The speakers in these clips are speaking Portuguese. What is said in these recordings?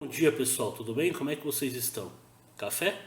Bom dia, pessoal, tudo bem? Como é que vocês estão? Café?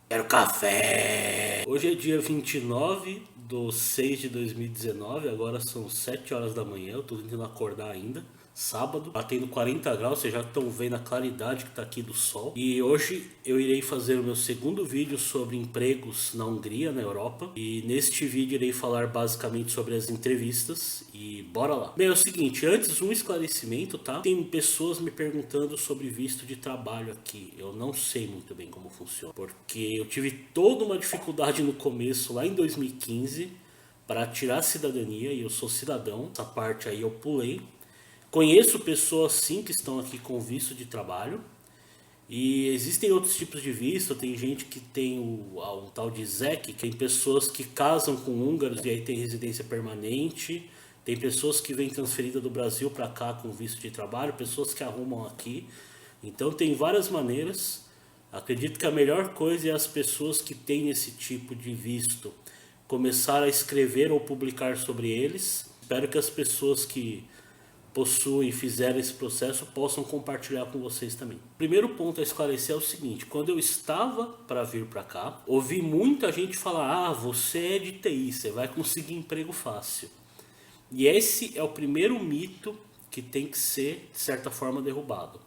Quero café! Hoje é dia 29/6/2019, agora são 7 horas da manhã, eu tô tentando acordar ainda. Sábado, batendo 40 graus, vocês já estão vendo a claridade que está aqui do sol. E hoje eu irei fazer o meu segundo vídeo sobre empregos na Hungria, na Europa. E neste vídeo irei falar basicamente sobre as entrevistas. E bora lá. Bem, é o seguinte, antes um esclarecimento, tá? Tem pessoas me perguntando sobre visto de trabalho aqui. Eu não sei muito bem como funciona, porque eu tive toda uma dificuldade no começo, lá em 2015, para tirar a cidadania, e eu sou cidadão. Essa parte aí eu pulei. Conheço pessoas sim que estão aqui com visto de trabalho. E existem outros tipos de visto. Tem gente que tem um tal de ZEC, que tem pessoas que casam com húngaros e aí tem residência permanente. Tem pessoas que vêm transferidas do Brasil para cá com visto de trabalho, pessoas que arrumam aqui. Então tem várias maneiras. Acredito que a melhor coisa é as pessoas que têm esse tipo de visto começar a escrever ou publicar sobre eles. Espero que as pessoas que possuem e fizeram esse processo possam compartilhar com vocês também. O primeiro ponto a esclarecer é o seguinte: quando eu estava para vir para cá, ouvi muita gente falar: você é de TI, você vai conseguir emprego fácil. E esse é o primeiro mito que tem que ser, de certa forma, derrubado.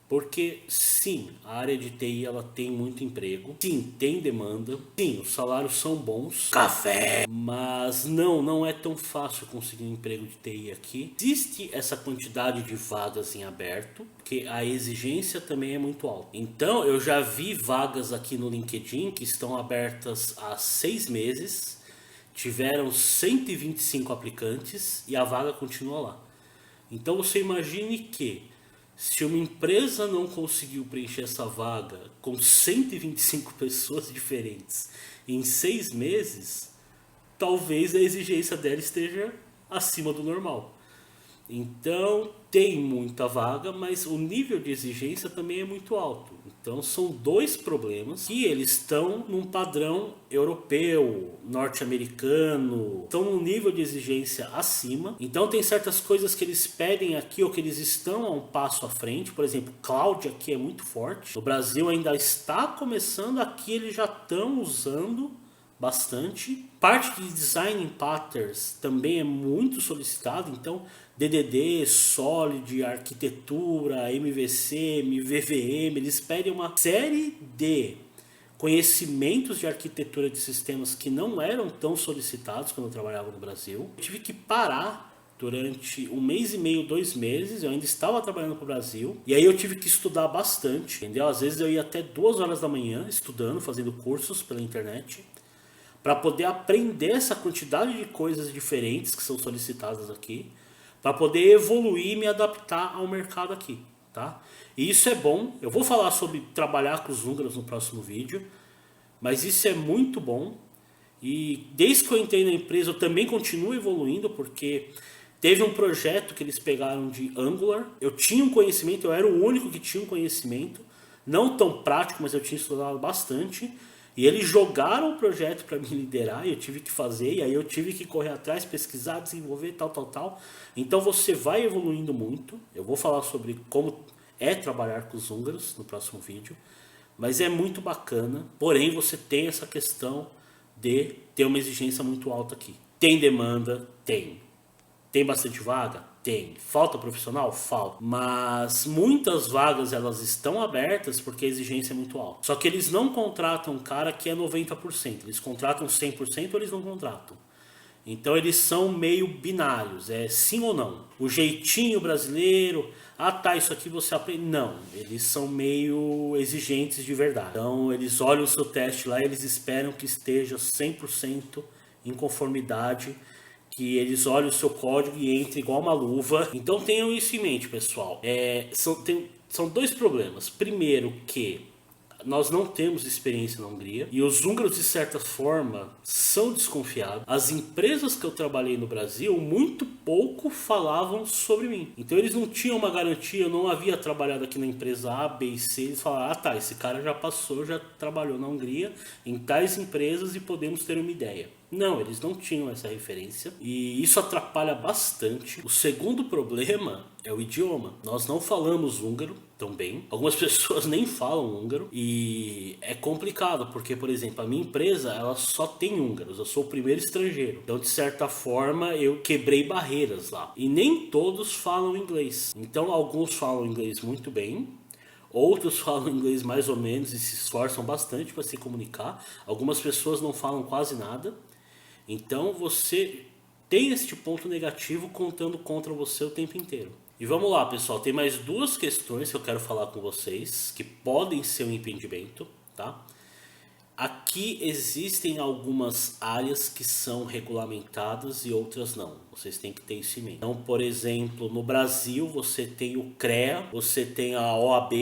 Porque sim, a área de TI ela tem muito emprego, sim, tem demanda, sim, os salários são bons, café, mas não é tão fácil conseguir um emprego de TI aqui. Existe essa quantidade de vagas em aberto, porque a exigência também é muito alta. Então eu já vi vagas aqui no LinkedIn que estão abertas há 6 meses, tiveram 125 aplicantes e a vaga continua lá. Então você imagine que se uma empresa não conseguiu preencher essa vaga com 125 pessoas diferentes em 6 meses, talvez a exigência dela esteja acima do normal. Então tem muita vaga, mas o nível de exigência também é muito alto. Então são dois problemas que eles estão num padrão europeu, norte-americano, estão num nível de exigência acima. Então tem certas coisas que eles pedem aqui ou que eles estão a um passo à frente. Por exemplo, cloud aqui é muito forte. No Brasil ainda está começando, aqui eles já estão usando bastante. Parte de design patterns também é muito solicitado, então DDD, Solid, arquitetura, MVC, VVM, eles pedem uma série de conhecimentos de arquitetura de sistemas que não eram tão solicitados quando eu trabalhava no Brasil. Eu tive que parar durante 1 mês e meio, 2 meses, eu ainda estava trabalhando para o Brasil, e aí eu tive que estudar bastante, entendeu? Às vezes eu ia até 2 horas da manhã estudando, fazendo cursos pela internet, para poder aprender essa quantidade de coisas diferentes que são solicitadas aqui, para poder evoluir e me adaptar ao mercado aqui, tá? E isso é bom. Eu vou falar sobre trabalhar com os húngaros no próximo vídeo, mas isso é muito bom. E desde que eu entrei na empresa eu também continuo evoluindo, porque teve um projeto que eles pegaram de Angular. Eu tinha um conhecimento, eu era o único que tinha um conhecimento, não tão prático, mas eu tinha estudado bastante. E eles jogaram o projeto para me liderar e eu tive que fazer, e aí eu tive que correr atrás, pesquisar, desenvolver, tal. Então você vai evoluindo muito. Eu vou falar sobre como é trabalhar com os húngaros no próximo vídeo, mas é muito bacana. Porém, você tem essa questão de ter uma exigência muito alta aqui. Tem demanda? Tem. Tem bastante vaga? Tem. Falta profissional? Falta. Mas muitas vagas elas estão abertas porque a exigência é muito alta. Só que eles não contratam um cara que é 90%. Eles contratam 100% ou eles não contratam. Então eles são meio binários. É sim ou não. O jeitinho brasileiro. Ah tá, isso aqui você aprende. Não. Eles são meio exigentes de verdade. Então eles olham o seu teste lá e eles esperam que esteja 100% em conformidade, que eles olhem o seu código e entrem igual uma luva. Então tenham isso em mente, pessoal. São dois problemas. Primeiro, que nós não temos experiência na Hungria e os húngaros, de certa forma, são desconfiados. As empresas que eu trabalhei no Brasil muito pouco falavam sobre mim. Então eles não tinham uma garantia. Eu não havia trabalhado aqui na empresa A, B e C. Eles falaram: ah tá, esse cara já passou, já trabalhou na Hungria em tais empresas e podemos ter uma ideia. Não, eles não tinham essa referência e isso atrapalha bastante. O segundo problema é o idioma. Nós não falamos húngaro. também. Algumas pessoas nem falam húngaro e é complicado porque, por exemplo, a minha empresa ela só tem húngaros, eu sou o primeiro estrangeiro. Então, de certa forma, eu quebrei barreiras lá. E nem todos falam inglês. Então, alguns falam inglês muito bem, outros falam inglês mais ou menos e se esforçam bastante para se comunicar. Algumas pessoas não falam quase nada. Então, você tem este ponto negativo contando contra você o tempo inteiro. E vamos lá, pessoal, tem mais duas questões que eu quero falar com vocês que podem ser um impedimento, tá? Aqui existem algumas áreas que são regulamentadas e outras não. Vocês têm que ter isso em mente. Então, por exemplo, no Brasil você tem o CREA, você tem a OAB,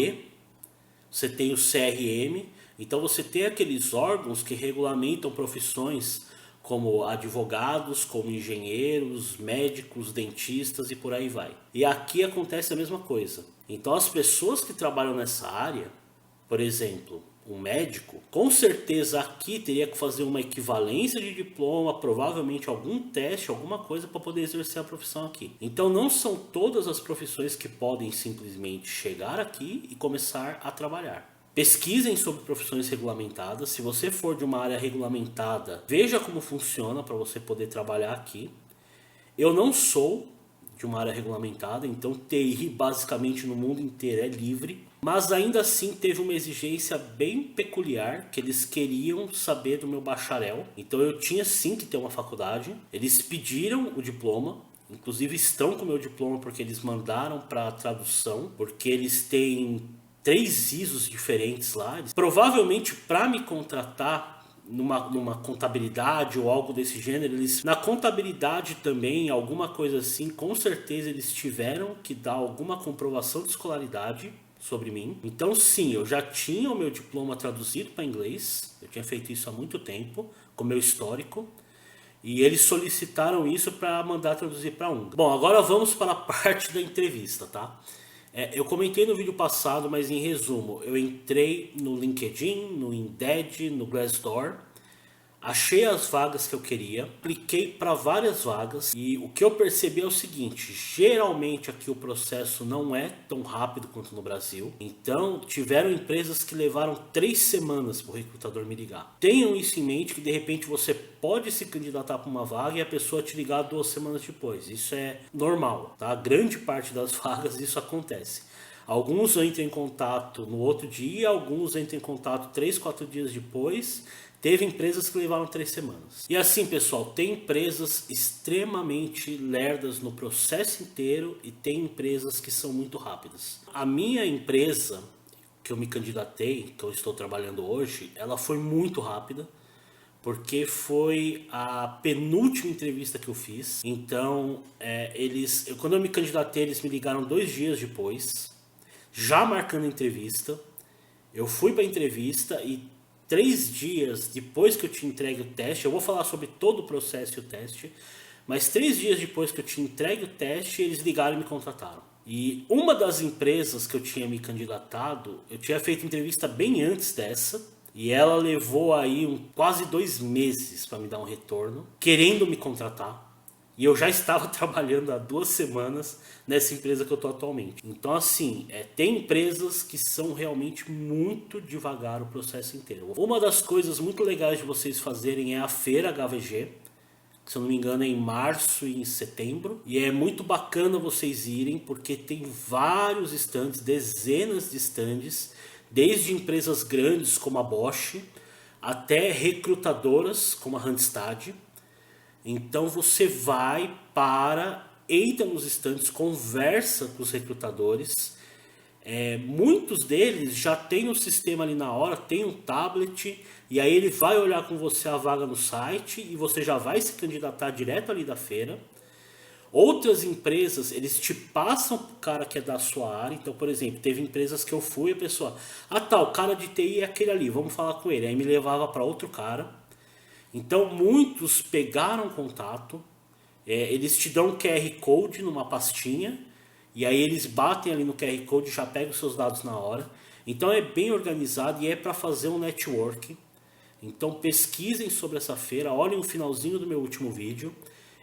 você tem o CRM. Então você tem aqueles órgãos que regulamentam profissões como advogados, como engenheiros, médicos, dentistas e por aí vai. E aqui acontece a mesma coisa. Então as pessoas que trabalham nessa área, por exemplo, um médico, com certeza aqui teria que fazer uma equivalência de diploma, provavelmente algum teste, alguma coisa para poder exercer a profissão aqui. Então não são todas as profissões que podem simplesmente chegar aqui e começar a trabalhar. Pesquisem sobre profissões regulamentadas. Se você for de uma área regulamentada, veja como funciona para você poder trabalhar aqui. Eu não sou de uma área regulamentada, então TI basicamente no mundo inteiro é livre. Mas ainda assim teve uma exigência bem peculiar, que eles queriam saber do meu bacharel. Então eu tinha sim que ter uma faculdade. Eles pediram o diploma. Inclusive estão com o meu diploma porque eles mandaram para tradução. Porque eles têm 3 ISOs diferentes lá. Provavelmente para me contratar numa contabilidade ou algo desse gênero, na contabilidade também, alguma coisa assim, com certeza eles tiveram que dar alguma comprovação de escolaridade sobre mim. Então sim, eu já tinha o meu diploma traduzido para inglês, eu tinha feito isso há muito tempo, com meu histórico. E eles solicitaram isso para mandar traduzir para húngaro. Bom, agora vamos para a parte da entrevista, tá? Eu comentei no vídeo passado, mas em resumo, eu entrei no LinkedIn, no Indeed, no Glassdoor, achei as vagas que eu queria, apliquei para várias vagas e o que eu percebi é o seguinte: geralmente aqui o processo não é tão rápido quanto no Brasil. Então tiveram empresas que levaram 3 semanas para o recrutador me ligar. Tenham isso em mente, que de repente você pode se candidatar para uma vaga e a pessoa te ligar 2 semanas depois. Isso é normal, tá? Grande parte das vagas isso acontece. Alguns entram em contato no outro dia, alguns entram em contato 3, 4 dias depois. Teve empresas que levaram 3 semanas. E assim, pessoal, tem empresas extremamente lerdas no processo inteiro e tem empresas que são muito rápidas. A minha empresa, que eu me candidatei, que eu estou trabalhando hoje, ela foi muito rápida, porque foi a penúltima entrevista que eu fiz. Então, quando eu me candidatei, eles me ligaram 2 dias depois, já marcando a entrevista. Eu fui para a entrevista e 3 dias depois que eu tinha entregue o teste, eu vou falar sobre todo o processo e o teste, mas 3 dias depois que eu tinha entregue o teste, eles ligaram e me contrataram. E uma das empresas que eu tinha me candidatado, eu tinha feito entrevista bem antes dessa, e ela levou aí quase 2 meses para me dar um retorno, querendo me contratar. E eu já estava trabalhando há 2 semanas nessa empresa que eu estou atualmente. Então assim, tem empresas que são realmente muito devagar o processo inteiro. Uma das coisas muito legais de vocês fazerem é a feira HVG, que se eu não me engano é em março e em setembro. E é muito bacana vocês irem, porque tem vários stands, dezenas de stands, desde empresas grandes como a Bosch, até recrutadoras como a Randstad. Então você vai entra nos stands, conversa com os recrutadores. Muitos deles já tem um sistema ali na hora, tem um tablet, e aí ele vai olhar com você a vaga no site e você já vai se candidatar direto ali da feira. Outras empresas, eles te passam pro cara que é da sua área. Então, por exemplo, teve empresas que eu fui e a pessoa, o cara de TI é aquele ali, vamos falar com ele. Aí me levava para outro cara. Então muitos pegaram contato, eles te dão um QR Code numa pastinha, e aí eles batem ali no QR Code e já pegam os seus dados na hora. Então é bem organizado e é para fazer um network. Então pesquisem sobre essa feira, olhem o finalzinho do meu último vídeo.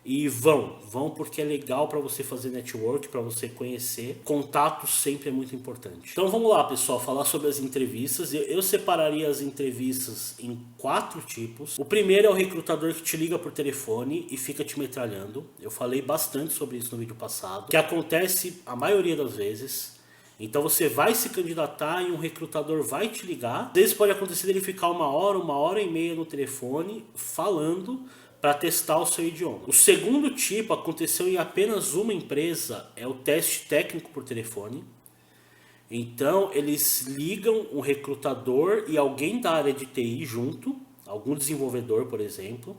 E vão porque é legal para você fazer network, para você conhecer. Contato sempre é muito importante. Então vamos lá, pessoal, falar sobre as entrevistas. Eu separaria as entrevistas em 4 tipos. O primeiro é o recrutador que te liga por telefone e fica te metralhando. Eu falei bastante sobre isso no vídeo passado, que acontece a maioria das vezes. Então você vai se candidatar e um recrutador vai te ligar. Às vezes pode acontecer dele ficar 1 hora e meia no telefone falando para testar o seu idioma. O segundo tipo aconteceu em apenas uma empresa, é o teste técnico por telefone. Então eles ligam um recrutador e alguém da área de TI junto, algum desenvolvedor, por exemplo.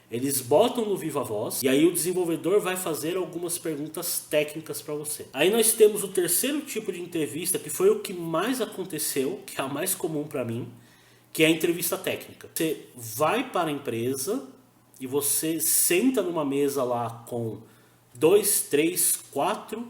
Eles botam no Viva Voz e aí o desenvolvedor vai fazer algumas perguntas técnicas para você. Aí nós temos o terceiro tipo de entrevista, que foi o que mais aconteceu, que é a mais comum para mim, que é a entrevista técnica. Você vai para a empresa e você senta numa mesa lá com 2, 3, 4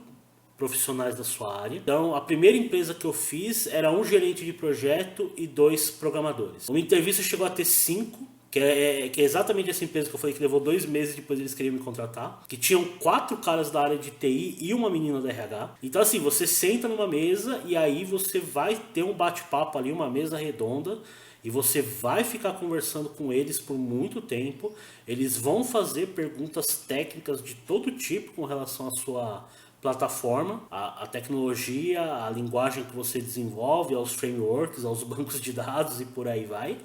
profissionais da sua área. Então, a primeira empresa que eu fiz era um gerente de projeto e 2 programadores. Uma entrevista chegou a ter 5, que é exatamente essa empresa que eu falei que levou 2 meses depois eles queriam me contratar, que tinham 4 caras da área de TI e uma menina da RH. Então assim, você senta numa mesa e aí você vai ter um bate-papo ali, uma mesa redonda, e você vai ficar conversando com eles por muito tempo. Eles vão fazer perguntas técnicas de todo tipo com relação à sua plataforma, a tecnologia, a linguagem que você desenvolve, aos frameworks, aos bancos de dados e por aí vai.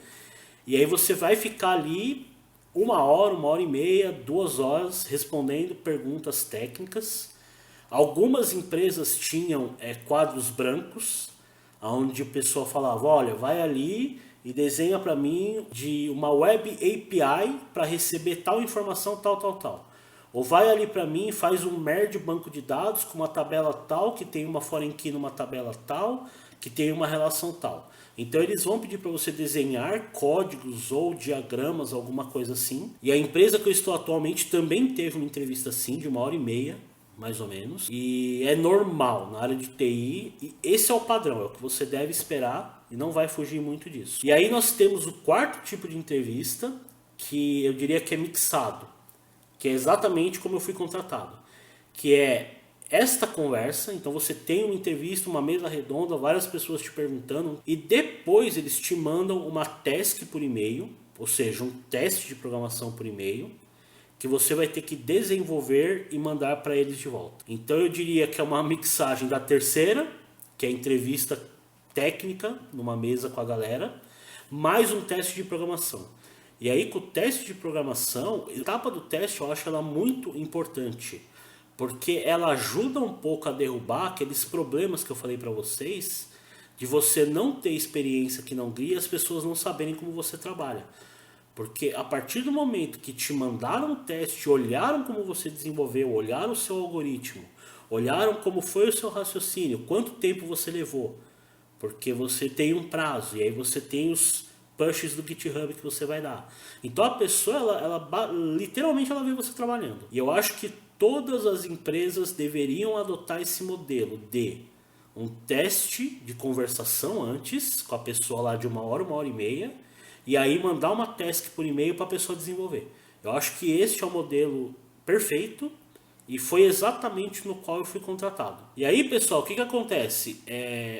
E aí você vai ficar ali 1 hora, 1 hora e meia, 2 horas respondendo perguntas técnicas. Algumas empresas tinham quadros brancos, onde o pessoal falava, olha, vai ali e desenha para mim de uma web API para receber tal informação, tal. Ou vai ali para mim e faz um merge banco de dados com uma tabela tal, que tem uma foreign key numa tabela tal, que tem uma relação tal. Então eles vão pedir para você desenhar códigos ou diagramas, alguma coisa assim. E a empresa que eu estou atualmente também teve uma entrevista assim, de 1 hora e meia, mais ou menos. E é normal na área de TI, e esse é o padrão, é o que você deve esperar e não vai fugir muito disso. E aí nós temos o quarto tipo de entrevista, que eu diria que é mixado, que é exatamente como eu fui contratado, que é esta conversa. Então você tem uma entrevista, uma mesa redonda, várias pessoas te perguntando, e depois eles te mandam uma task por e-mail, ou seja, um teste de programação por e-mail, que você vai ter que desenvolver e mandar para eles de volta. Então eu diria que é uma mixagem da terceira, que é a entrevista técnica numa mesa com a galera, mais um teste de programação. E aí com o teste de programação, a etapa do teste eu acho ela muito importante, porque ela ajuda um pouco a derrubar aqueles problemas que eu falei para vocês, de você não ter experiência que não guia e as pessoas não saberem como você trabalha. Porque a partir do momento que te mandaram o teste, olharam como você desenvolveu, olharam o seu algoritmo, olharam como foi o seu raciocínio, quanto tempo você levou, porque você tem um prazo e aí você tem os pushes do GitHub que você vai dar. Então a pessoa, literalmente ela vê você trabalhando. E eu acho que todas as empresas deveriam adotar esse modelo de um teste de conversação antes, com a pessoa lá de 1 hora, 1 hora e meia, e aí mandar uma task por e-mail para a pessoa desenvolver. Eu acho que esse é o modelo perfeito e foi exatamente no qual eu fui contratado. E aí, pessoal, o que acontece?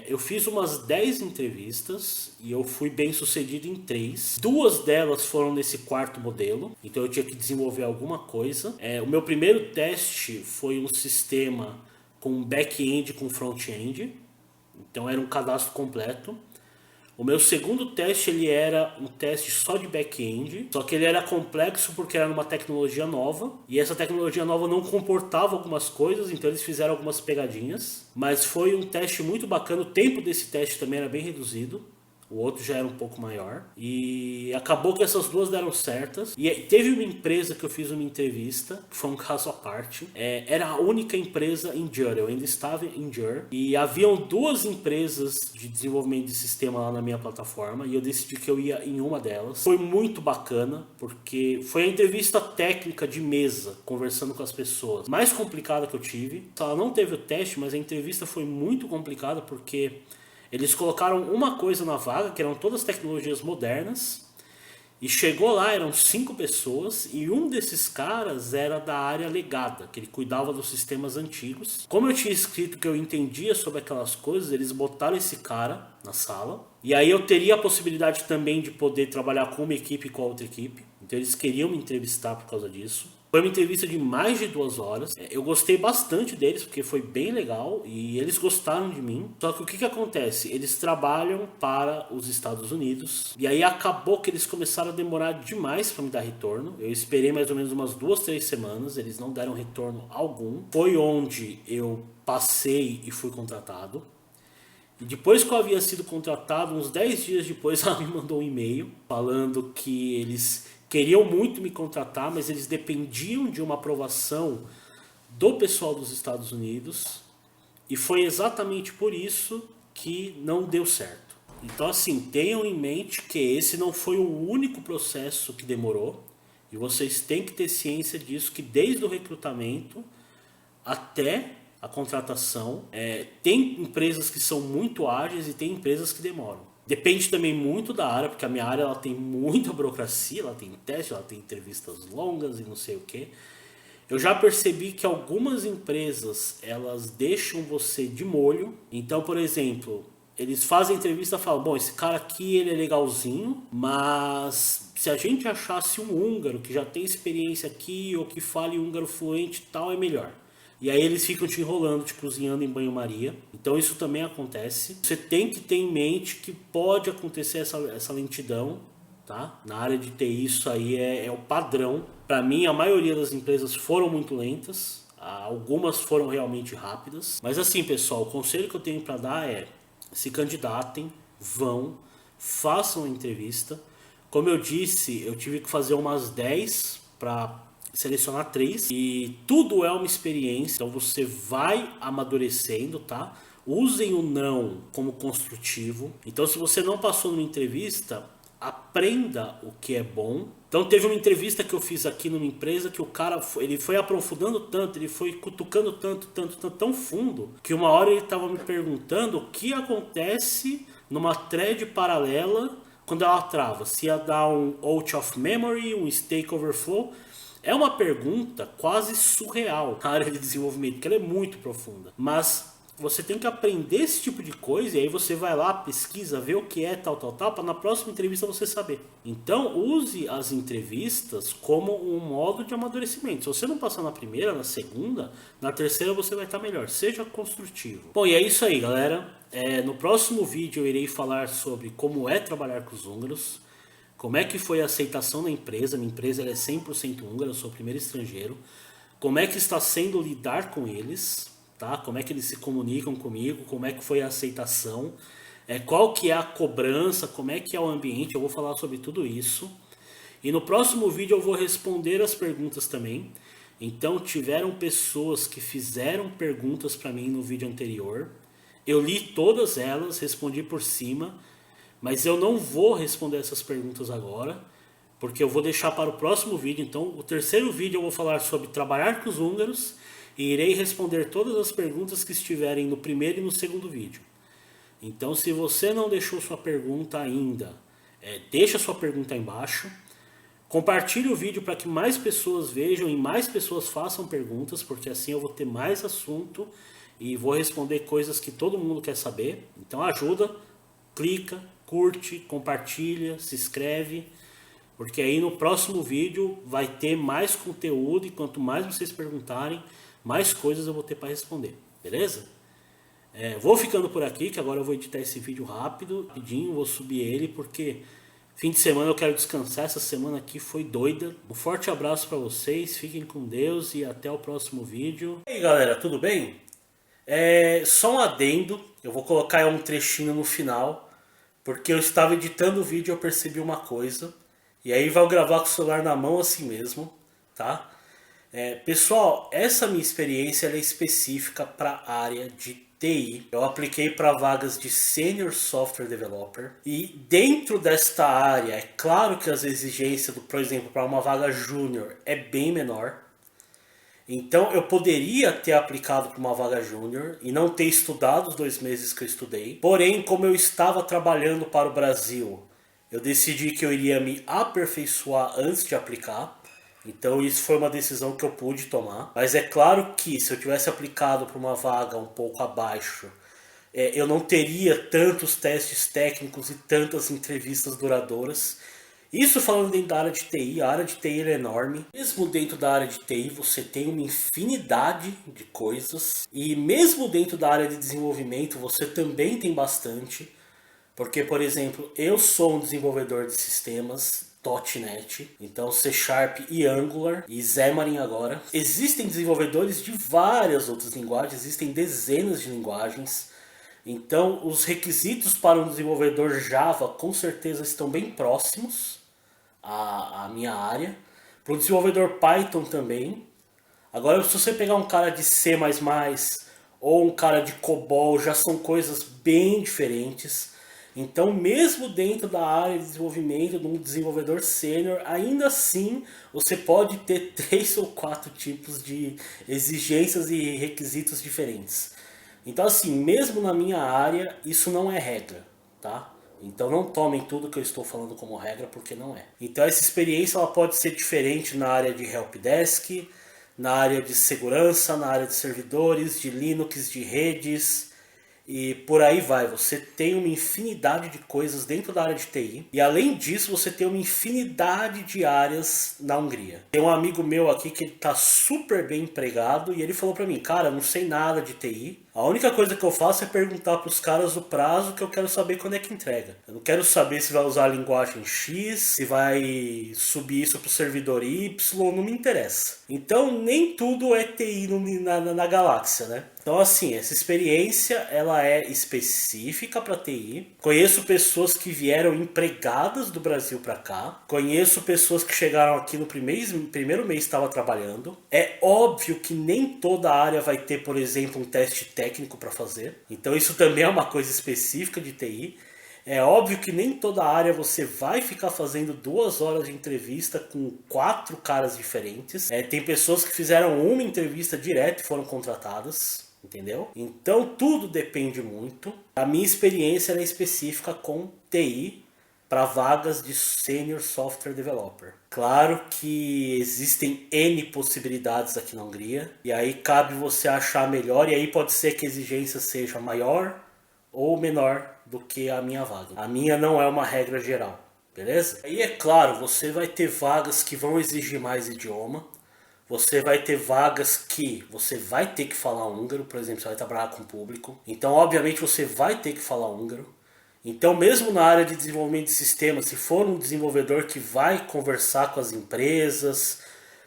Eu fiz umas 10 entrevistas e eu fui bem sucedido em 3. 2 delas foram nesse quarto modelo, então eu tinha que desenvolver alguma coisa. O meu primeiro teste foi um sistema com back-end com front-end, então era um cadastro completo. O meu segundo teste ele era um teste só de back-end, só que ele era complexo porque era uma tecnologia nova, e essa tecnologia nova não comportava algumas coisas, então eles fizeram algumas pegadinhas, mas foi um teste muito bacana. O tempo desse teste também era bem reduzido, o outro já era um pouco maior, e acabou que essas 2 deram certas. E teve uma empresa que eu fiz uma entrevista, que foi um caso à parte, era a única empresa em Jur, eu ainda estava em Jur, e haviam 2 empresas de desenvolvimento de sistema lá na minha plataforma, e eu decidi que eu ia em uma delas. Foi muito bacana, porque foi a entrevista técnica de mesa, conversando com as pessoas, mais complicada que eu tive. Ela não teve o teste, mas a entrevista foi muito complicada, porque eles colocaram uma coisa na vaga, que eram todas tecnologias modernas, E chegou lá, eram 5 pessoas, e um desses caras era da área legada, que ele cuidava dos sistemas antigos. Como eu tinha escrito que eu entendia sobre aquelas coisas, eles botaram esse cara na sala. E aí eu teria a possibilidade também de poder trabalhar com uma equipe e com a outra equipe. Então eles queriam me entrevistar por causa disso. Foi uma entrevista de mais de 2 horas. Eu gostei bastante deles, porque foi bem legal e eles gostaram de mim. Só que o que acontece? Eles trabalham para os Estados Unidos. E aí acabou que eles começaram a demorar demais para me dar retorno. Eu esperei mais ou menos umas 2, 3 semanas. Eles não deram retorno algum. Foi onde eu passei e fui contratado. E depois que eu havia sido contratado, uns 10 dias depois, ela me mandou um e-mail falando que eles queriam muito me contratar, mas eles dependiam de uma aprovação do pessoal dos Estados Unidos. E foi exatamente por isso que não deu certo. Então, assim, tenham em mente que esse não foi o único processo que demorou. E vocês têm que ter ciência disso, que desde o recrutamento até a contratação, tem empresas que são muito ágeis e tem empresas que demoram. Depende também muito da área, porque a minha área ela tem muita burocracia, ela tem teste, ela tem entrevistas longas e não sei o que. Eu já percebi que algumas empresas elas deixam você de molho. Então, por exemplo, eles fazem entrevista e falam: bom, esse cara aqui ele é legalzinho, mas se a gente achasse um húngaro que já tem experiência aqui ou que fale húngaro fluente e tal, é melhor. E aí eles ficam te enrolando, te cozinhando em banho-maria. Então isso também acontece. Você tem que ter em mente que pode acontecer essa lentidão, tá? Na área de TI isso aí é o padrão. Para mim a maioria das empresas foram muito lentas. Algumas foram realmente rápidas. Mas assim, pessoal, o conselho que eu tenho para dar é: se candidatem, vão, façam a entrevista. Como eu disse, eu tive que fazer umas 10 para selecionar 3 e tudo é uma experiência, então você vai amadurecendo, tá? Usem o não como construtivo. Então, se você não passou numa entrevista, aprenda o que é bom. Então, teve uma entrevista que eu fiz aqui numa empresa que o cara ele foi aprofundando tanto, ele foi cutucando tanto, tão fundo, que uma hora ele estava me perguntando o que acontece numa thread paralela quando ela trava. Se ia dar um out of memory, um Stack Overflow. É uma pergunta quase surreal na área de desenvolvimento, porque ela é muito profunda. Mas você tem que aprender esse tipo de coisa e aí você vai lá, pesquisa, vê o que é tal, para na próxima entrevista você saber. Então use as entrevistas como um modo de amadurecimento. Se você não passar na primeira, na segunda, na terceira você vai estar melhor. Seja construtivo. Bom, e é isso aí, galera. No próximo vídeo eu irei falar sobre como é trabalhar com os húngaros. Como é que foi a aceitação da empresa? Minha empresa ela é 100% húngara, eu sou o primeiro estrangeiro. Como é que está sendo lidar com eles? Tá? Como é que eles se comunicam comigo? Como é que foi a aceitação? Qual que é a cobrança? Como é que é o ambiente? Eu vou falar sobre tudo isso. E no próximo vídeo eu vou responder as perguntas também. Então tiveram pessoas que fizeram perguntas para mim no vídeo anterior. Eu li todas elas, respondi por cima. Mas eu não vou responder essas perguntas agora, porque eu vou deixar para o próximo vídeo. Então, o terceiro vídeo eu vou falar sobre trabalhar com os húngaros e irei responder todas as perguntas que estiverem no primeiro e no segundo vídeo. Então, se você não deixou sua pergunta ainda, deixa sua pergunta aí embaixo. Compartilhe o vídeo para que mais pessoas vejam e mais pessoas façam perguntas, porque assim eu vou ter mais assunto e vou responder coisas que todo mundo quer saber. Então ajuda, clica, curte, compartilha, se inscreve, porque aí no próximo vídeo vai ter mais conteúdo e quanto mais vocês perguntarem, mais coisas eu vou ter para responder, beleza? Vou ficando por aqui, que agora eu vou editar esse vídeo rápido, rapidinho, vou subir ele, porque fim de semana eu quero descansar, essa semana aqui foi doida. Um forte abraço para vocês, fiquem com Deus e até o próximo vídeo. E aí galera, tudo bem? Só um adendo, eu vou colocar um trechinho no final, porque eu estava editando o vídeo e eu percebi uma coisa. E aí vou gravar com o celular na mão assim mesmo, tá? Pessoal, essa minha experiência ela é específica para a área de TI. Eu apliquei para vagas de Senior Software Developer. E dentro desta área, é claro que as exigências, por exemplo, para uma vaga Júnior é bem menor. Então eu poderia ter aplicado para uma vaga júnior e não ter estudado os 2 meses que eu estudei. Porém, como eu estava trabalhando para o Brasil Eu decidi que eu iria me aperfeiçoar antes de aplicar. Então isso foi uma decisão que eu pude tomar. Mas é claro que se eu tivesse aplicado para uma vaga um pouco abaixo, eu não teria tantos testes técnicos e tantas entrevistas duradouras. Isso falando dentro da área de TI, a área de TI é enorme. Mesmo dentro da área de TI você tem uma infinidade de coisas. E mesmo dentro da área de desenvolvimento você também tem bastante. Porque, por exemplo, eu sou um desenvolvedor de sistemas .NET, então C Sharp e Angular e Xamarin agora. Existem desenvolvedores de várias outras linguagens, existem dezenas de linguagens. Então, os requisitos para um desenvolvedor Java com certeza estão bem próximos à minha área. Para o desenvolvedor Python também. Agora, se você pegar um cara de C++ ou um cara de COBOL, já são coisas bem diferentes. Então, mesmo dentro da área de desenvolvimento de um desenvolvedor sênior, ainda assim você pode ter 3 ou 4 tipos de exigências e requisitos diferentes. Então, assim, mesmo na minha área, isso não é regra, tá? Então não tomem tudo que eu estou falando como regra, porque não é. Então essa experiência ela pode ser diferente na área de helpdesk, na área de segurança, na área de servidores, de Linux, de redes e por aí vai. Você tem uma infinidade de coisas dentro da área de TI e além disso você tem uma infinidade de áreas na Hungria. Tem um amigo meu aqui que está super bem empregado e ele falou para mim, cara, eu não sei nada de TI. A única coisa que eu faço é perguntar para os caras o prazo que eu quero saber quando é que entrega. Eu não quero saber se vai usar a linguagem X, se vai subir isso para o servidor Y, não me interessa. Então nem tudo é TI na galáxia, né? Então assim, essa experiência ela é específica para TI. Conheço pessoas que vieram empregadas do Brasil para cá. Conheço pessoas que chegaram aqui no primeiro mês estava trabalhando. É óbvio que nem toda área vai ter, por exemplo, um teste técnico para fazer. Então isso também é uma coisa específica de TI. É óbvio que nem toda área você vai ficar fazendo 2 horas de entrevista com 4 caras diferentes. Tem pessoas que fizeram uma entrevista direto e foram contratadas. Entendeu? Então tudo depende muito. A minha experiência é específica com TI para vagas de Senior Software Developer. Claro que existem N possibilidades aqui na Hungria, e aí cabe você achar melhor, e aí pode ser que a exigência seja maior ou menor do que a minha vaga. A minha não é uma regra geral, beleza? Aí é claro, você vai ter vagas que vão exigir mais idioma, você vai ter vagas que você vai ter que falar húngaro, por exemplo, você vai trabalhar com público, então obviamente você vai ter que falar húngaro. Então mesmo na área de desenvolvimento de sistemas, se for um desenvolvedor que vai conversar com as empresas,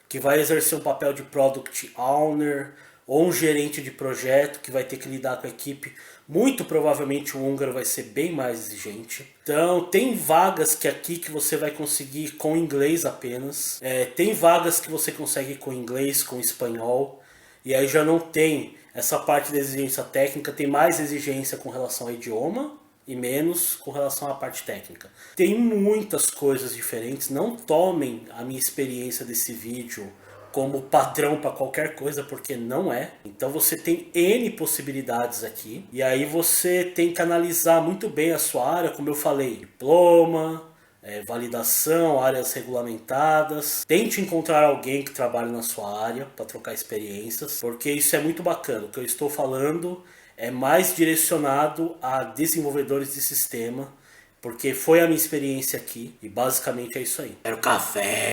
que vai exercer um papel de Product Owner, ou um gerente de projeto que vai ter que lidar com a equipe, muito provavelmente o húngaro vai ser bem mais exigente. Então tem vagas que aqui que você vai conseguir com inglês apenas, tem vagas que você consegue com inglês, com espanhol, e aí já não tem essa parte da exigência técnica, tem mais exigência com relação ao idioma, e menos com relação à parte técnica. Tem muitas coisas diferentes, não tomem a minha experiência desse vídeo como padrão para qualquer coisa, porque não é. Então você tem N possibilidades aqui, e aí você tem que analisar muito bem a sua área, como eu falei, diploma, validação, áreas regulamentadas. Tente encontrar alguém que trabalhe na sua área para trocar experiências, porque isso é muito bacana. O que eu estou falando é mais direcionado a desenvolvedores de sistema, porque foi a minha experiência aqui e basicamente é isso aí. Quero café!